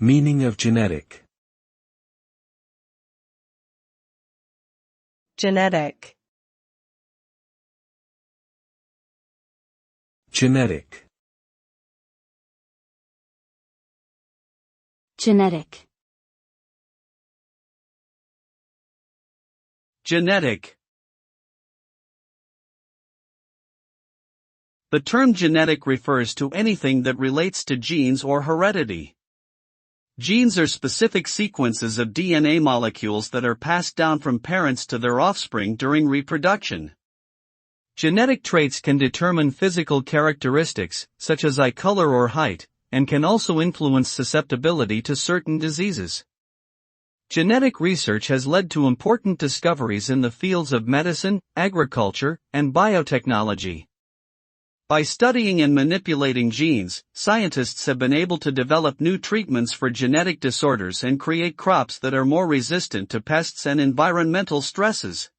Meaning of genetic. Genetic. Genetic. Genetic. Genetic. The term genetic refers to anything that relates to genes or heredity. Genes are specific sequences of DNA molecules that are passed down from parents to their offspring during reproduction. Genetic traits can determine physical characteristics, such as eye color or height, and can also influence susceptibility to certain diseases. Genetic research has led to important discoveries in the fields of medicine, agriculture, and biotechnology. By studying and manipulating genes, scientists have been able to develop new treatments for genetic disorders and create crops that are more resistant to pests and environmental stresses.